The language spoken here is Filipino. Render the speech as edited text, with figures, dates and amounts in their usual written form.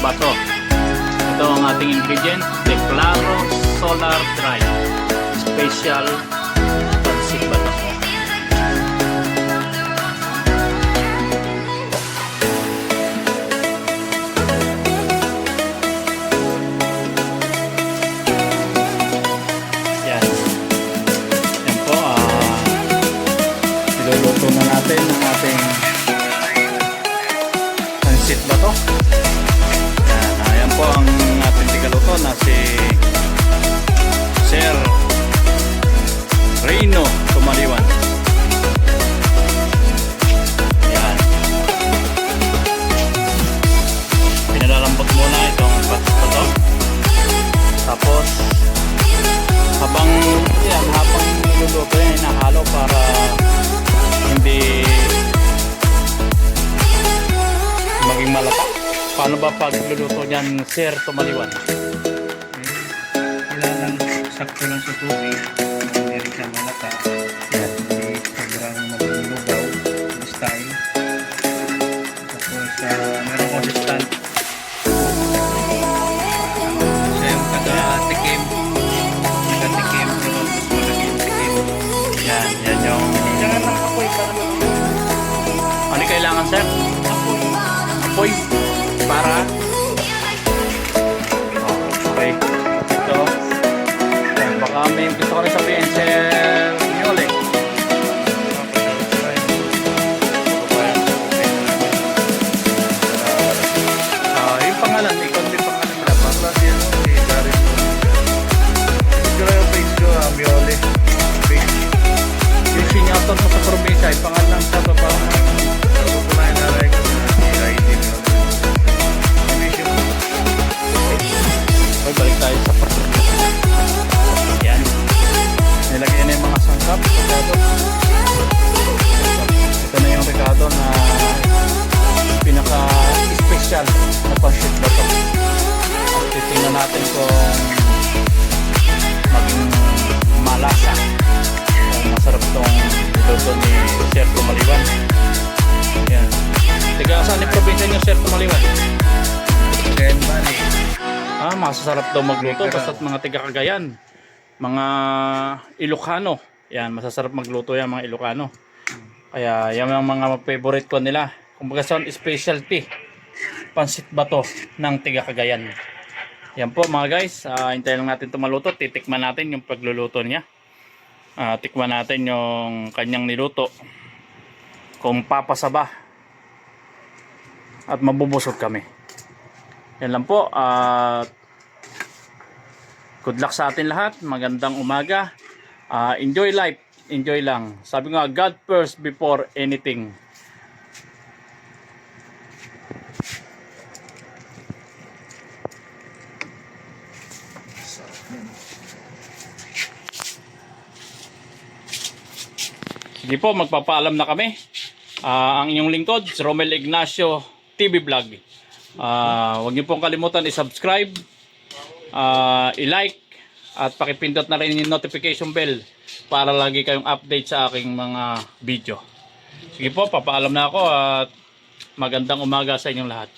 bato. Ito ang ating ingredient, Declaro Solar Dry Special Pansit Bato. Yan. Yan po, iluluto na natin ang ating pansit bato. Yan, ayan po ang ating tigaluto na si Sir Reyno Tumaliwan. Yan. Pinalalambot muna itong pansit bato. Tapos habang niluluto yan, hinahalo para hindi maging malata. Paano ba pagluluto niyan, Sir Tumaliwan? Kailangan sakto lang sa tubig, hindi rin siya malata. Yan. Hindi sobrang maglulubaw yung style. Tapos meron consistent. Siya yung taga-tikim. Taga-tikim, pero mas malaki yung tikim. Yan, yan yung... Kailangan ng apoy para Ano kailangan, Sir? apoy. Apoy. Para? Okay. Ito. Yan, baka may gusto ko rin sabihin, Sir Yole. Yung pangalan, ikaw din pangalan. Dapat lang yan, si Darin. Ito lang yung page ko, Miole. Page. Yung siniator mo sa probinsya, yung pangalan sa ito parang... Sabi ko na inaray ko na si ID Miole. Okay, balik tayo sa probinsya. Yan. Nilagay na yung mga sangkap. Ito na yung regado na pinaka-special na pansit bato. At titingnan natin kung maging malasa. Kung masarap itong niluto ni Sir Tumaliwan. Yan. Tiga saan yung probinsya niyo, Sir Tumaliwan? Then, bali. Masasarap daw magluto basta't mga tiga Cagayan. Mga Ilocano. Yan, masasarap magluto yan mga Ilocano. Kaya yan ang mga favorite ko nila. Kumbaga sa specialty pansit bato ng tiga Cagayan. Yan po mga guys, hintayin lang natin ito maluto. Titikman natin yung pagluluto niya. Tikman natin yung kanyang niluto. Kung papasaba at mabubusog kami. Yan lang po. Good luck sa atin lahat. Magandang umaga. Enjoy life. Enjoy lang. Sabi nga, God first before anything. Sige po, magpapaalam na kami. Ang inyong lingkod, si Romel Ignacio TV Vlog. Huwag niyo pong kalimutan i-subscribe, i-like, at pakipindot na rin yung notification bell para lagi kayong update sa aking mga video. Sige po, papaalam na ako at magandang umaga sa inyong lahat.